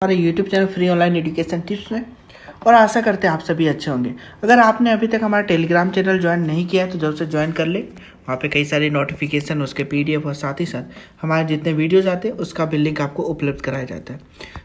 हमारे YouTube channel free online education tips में। और आशा करते हैं आप सभी अच्छे होंगे। अगर आपने अभी तक हमारा टेलीग्राम चैनल ज्वाइन नहीं किया है तो जल्द से ज्वाइन कर ले। वहाँ पे कई सारे नोटिफिकेशन, उसके PDF और साथ ही साथ हमारे जितने वीडियोस आते हैं उसका भी लिंक आपको उपलब्ध कराया जाता है।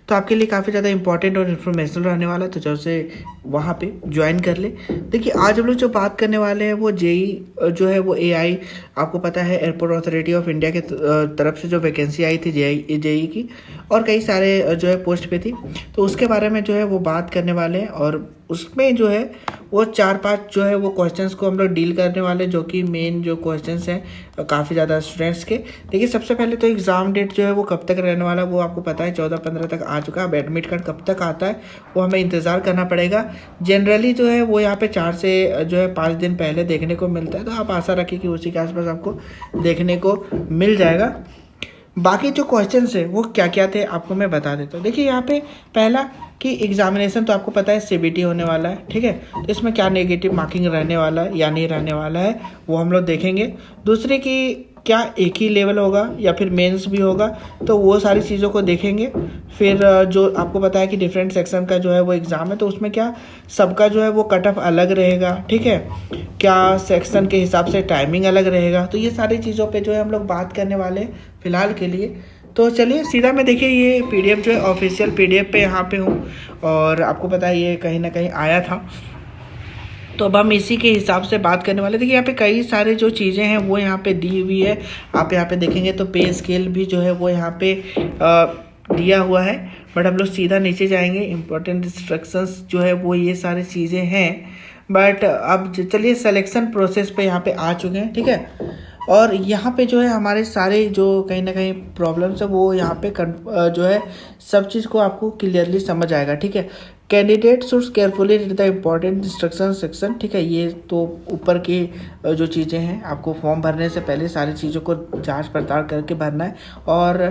तो आपके लिए काफ़ी ज़्यादा इंपॉर्टेंट और इन्फॉर्मेशनल रहने वाला है, तो जल्द से वहाँ पे ज्वाइन कर ले। देखिए, आज हम लोग जो बात करने वाले हैं वो जेई जो है वो AI, आपको पता है एयरपोर्ट अथॉरिटी ऑफ इंडिया के तरफ से जो वैकेंसी आई थी जेई की, और कई सारे जो है पोस्ट पे थी, तो उसके बारे में जो है वो बात करने वाले हैं। और उसमें जो है वो 4-5 जो है वो क्वेश्चंस को हम लोग डील करने वाले, जो कि मेन जो क्वेश्चंस हैं काफ़ी ज़्यादा स्टूडेंट्स के। देखिए, सबसे पहले तो एग्ज़ाम डेट जो है वो कब तक रहने वाला है वो आपको पता है, 14-15 तक आ चुका है। अब एडमिट कार्ड कब तक आता है वो हमें इंतज़ार करना पड़ेगा। जनरली जो है वो यहाँ पे 4 से जो है 5 दिन पहले देखने को मिलता है, तो आप आशा रखिए कि उसी के आसपास आपको देखने को मिल जाएगा। बाकी जो क्वेश्चंस है वो क्या क्या थे आपको मैं बता देता हूँ। देखिए, यहाँ पे पहला कि एग्जामिनेशन तो आपको पता है CBT होने वाला है, ठीक है। तो इसमें क्या नेगेटिव मार्किंग रहने वाला है या नहीं रहने वाला है वो हम लोग देखेंगे। दूसरे कि क्या एक ही लेवल होगा या फिर मेंस भी होगा, तो वो सारी चीज़ों को देखेंगे। फिर जो आपको पता है कि डिफरेंट सेक्शन का जो है वो एग्ज़ाम है, तो उसमें क्या सबका जो है वो कट ऑफ अलग रहेगा, ठीक है। क्या सेक्शन के हिसाब से टाइमिंग अलग रहेगा, तो ये सारी चीज़ों पे जो है हम लोग बात करने वाले हैं फ़िलहाल के लिए। तो चलिए सीधा मैं, देखिए ये PDF जो है ऑफिशियल PDF पे यहाँ पे हूँ, और आपको पता है ये कहीं ना कहीं आया था, तो अब हम इसी के हिसाब से बात करने वाले। देखिए, यहाँ पे कई सारे जो चीज़ें हैं वो यहाँ पे दी हुई है। आप यहाँ पे देखेंगे तो पे स्केल भी जो है वो यहाँ पे दिया हुआ है, बट हम लोग सीधा नीचे जाएंगे। इंपॉर्टेंट इंस्ट्रक्शंस जो है वो ये सारी चीज़ें हैं, बट अब चलिए सिलेक्शन प्रोसेस पे यहाँ पे आ चुके हैं, ठीक है। और यहाँ पे जो है हमारे सारे जो कहीं ना कहीं प्रॉब्लम्स है वो यहाँ पे जो है सब चीज़ को आपको क्लियरली समझ आएगा, ठीक है। Candidate should carefully read the important instruction section, ठीक है। ये तो ऊपर की जो चीज़ें हैं आपको फॉर्म भरने से पहले सारी चीज़ों को जांच पड़ताल करके भरना है, और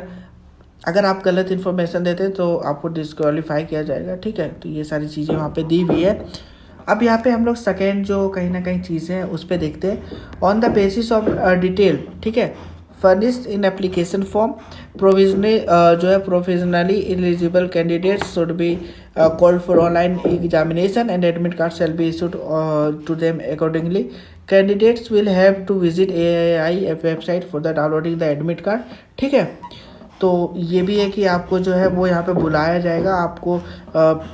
अगर आप गलत इन्फॉर्मेशन देते हैं तो आपको डिस्क्वालीफाई किया जाएगा, ठीक है। तो ये सारी चीज़ें वहाँ पे दी हुई है। अब यहाँ पे हम लोग सेकेंड जो कहीं ना कहीं चीज़ें हैं उस पर देखते हैं। On the basis of detail, ठीक है, furnished in application form provisionally जो है provisionally eligible candidates should be called for online examination and admit card shall be issued to them accordingly. Candidates will have to visit AII website for the downloading the admit card, ठीक है। तो ये भी है कि आपको जो है वो यहाँ पे बुलाया जाएगा, आपको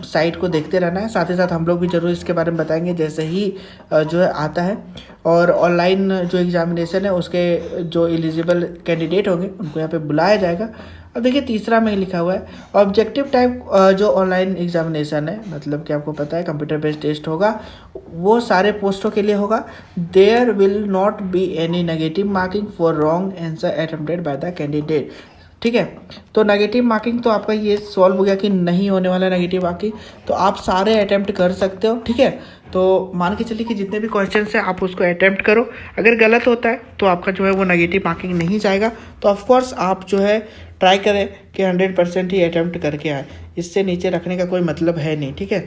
साइट को देखते रहना है। साथ ही साथ हम लोग भी जरूर इसके बारे में बताएंगे जैसे ही जो है आता है। और ऑनलाइन जो एग्जामिनेशन है उसके जो एलिजिबल कैंडिडेट होंगे उनको यहाँ पे बुलाया जाएगा। अब देखिए, तीसरा में लिखा हुआ है ऑब्जेक्टिव टाइप जो ऑनलाइन एग्जामिनेशन है, मतलब कि आपको पता है कंप्यूटर बेस्ड टेस्ट होगा, वो सारे पोस्टों के लिए होगा। There will not be any negative marking for wrong answer attempted by the candidate, ठीक है। तो नेगेटिव मार्किंग तो आपका ये सॉल्व हो गया कि नहीं होने वाला नेगेटिव मार्किंग, तो आप सारे अटेम्प्ट कर सकते हो, ठीक है। तो मान के चलिए कि जितने भी क्वेश्चन हैं आप उसको अटेम्प्ट करो। अगर गलत होता है तो आपका जो है वो नेगेटिव मार्किंग नहीं जाएगा। तो ऑफकोर्स आप जो है ट्राई करें कि 100% ही अटेम्प्ट करके आए, इससे नीचे रखने का कोई मतलब है नहीं, ठीक है।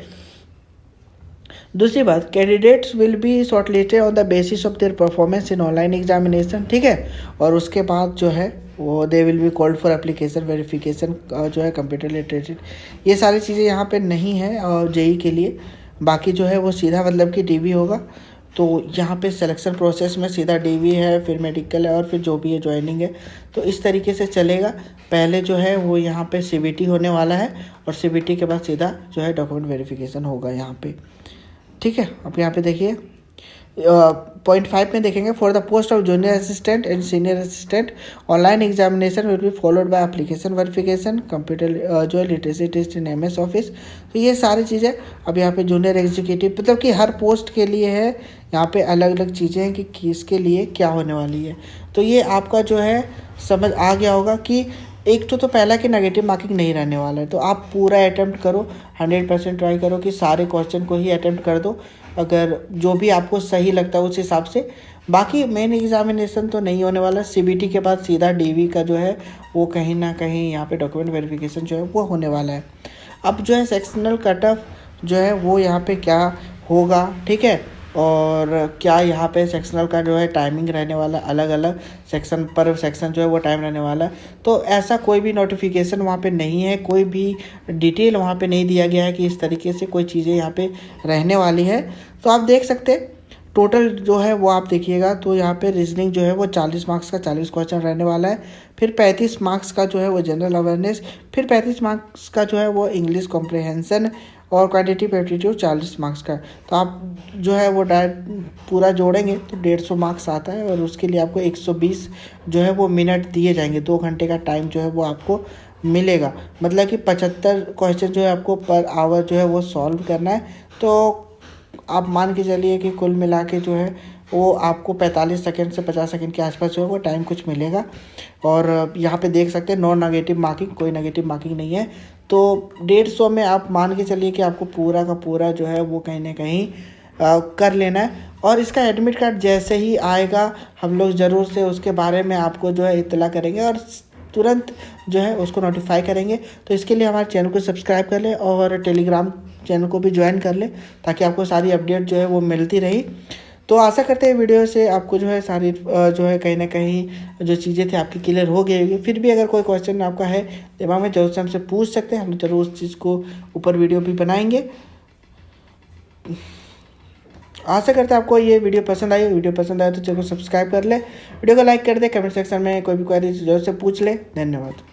दूसरी बात, candidates will be shortlisted on the basis of their performance in online examination, ठीक है। और उसके बाद जो है वो they will be called for application verification जो है कंप्यूटर लिटरेसी। ये सारी चीज़ें यहाँ पे नहीं है और जेई के लिए। बाकी जो है वो सीधा मतलब कि DV होगा। तो यहाँ पे सिलेक्शन प्रोसेस में सीधा DV है, फिर मेडिकल है, और फिर जो भी है ज्वाइनिंग है। तो इस तरीके से चलेगा। पहले जो है वो यहाँ पे CBT होने वाला है, और CBT के बाद सीधा जो है डॉक्यूमेंट वेरिफिकेशन होगा यहाँ पे, ठीक है। अब यहाँ पे देखिए पॉइंट 5 में देखेंगे, for the post of junior assistant and senior assistant online examination will be followed by application verification computer जो है लिटरेसी टेस्ट इन MS ऑफिस। तो ये सारी चीज़ें अब यहाँ पे जूनियर एग्जीक्यूटिव, मतलब कि हर पोस्ट के लिए है। यहाँ पे अलग अलग चीज़ें हैं कि किसके लिए क्या होने वाली है। तो ये आपका जो है समझ आ गया होगा कि एक तो पहला कि नेगेटिव मार्किंग नहीं रहने वाला है। तो आप पूरा अटेम्प्ट करो, 100% ट्राई करो कि सारे क्वेश्चन को ही अटेम्प्ट कर दो, अगर जो भी आपको सही लगता है उस हिसाब से। बाकी मेन एग्जामिनेशन तो नहीं होने वाला। CBT के बाद सीधा DV का जो है वो कहीं ना कहीं यहाँ पे डॉक्यूमेंट वेरिफिकेशन जो है वो होने वाला है। अब जो है सेक्शनल कट ऑफ जो है वो यहाँ पे क्या होगा, ठीक है। और क्या यहाँ पे सेक्शनल का जो है टाइमिंग रहने वाला, अलग अलग सेक्शन पर सेक्शन जो है वो टाइम रहने वाला है। तो ऐसा कोई भी नोटिफिकेशन वहाँ पे नहीं है, कोई भी डिटेल वहाँ पे नहीं दिया गया है कि इस तरीके से कोई चीज़ें यहाँ पे रहने वाली है। तो आप देख सकते हैं टोटल जो है वो आप देखिएगा तो यहाँ पे रीजनिंग जो है वो 40 मार्क्स का 40 क्वेश्चन रहने वाला है। फिर 35 मार्क्स का जो है वो जनरल अवेयरनेस, फिर 35 मार्क्स का जो है वो इंग्लिश कॉम्प्रिहेंसन और क्वांटिटेटिव एप्टीट्यूड 40 मार्क्स का। तो आप जो है वो डायरेक्ट पूरा जोड़ेंगे तो 150 मार्क्स आता है और उसके लिए आपको 120 जो है वो मिनट दिए जाएंगे। 2 घंटे का टाइम जो है वो आपको मिलेगा, मतलब कि 75 क्वेश्चन जो है आपको पर आवर जो है वो सॉल्व करना है। तो आप मान के चलिए कि कुल मिला के जो है वो आपको 45 सेकंड से 50 सेकंड के आसपास जो है वो टाइम कुछ मिलेगा। और यहाँ पे देख सकते हैं नॉन नेगेटिव मार्किंग, कोई नेगेटिव मार्किंग नहीं है। तो 150 में आप मान के चलिए कि आपको पूरा का पूरा जो है वो कहीं ना कहीं कर लेना है। और इसका एडमिट कार्ड जैसे ही आएगा हम लोग ज़रूर से उसके बारे में आपको जो है इत्तला करेंगे और तुरंत जो है उसको नोटिफाई करेंगे। तो इसके लिए हमारे चैनल को सब्सक्राइब कर लें और टेलीग्राम चैनल को भी ज्वाइन कर लें ताकि आपको सारी अपडेट जो है वो मिलती रही। तो आशा करते हैं वीडियो से आपको जो है सारी जो है कहीं ना कहीं जो चीज़ें थी आपकी क्लियर हो गई होगी। फिर भी अगर कोई क्वेश्चन आपका है दिमाग में जरूर से हमसे पूछ सकते हैं, हम जरूर उस चीज़ को ऊपर वीडियो भी बनाएंगे। आशा करते हैं आपको ये वीडियो पसंद आई। वीडियो पसंद आए तो चैनल को सब्सक्राइब कर ले, वीडियो को लाइक कर दे, कमेंट सेक्शन में कोई भी क्वेरी जरूर से पूछ ले। धन्यवाद।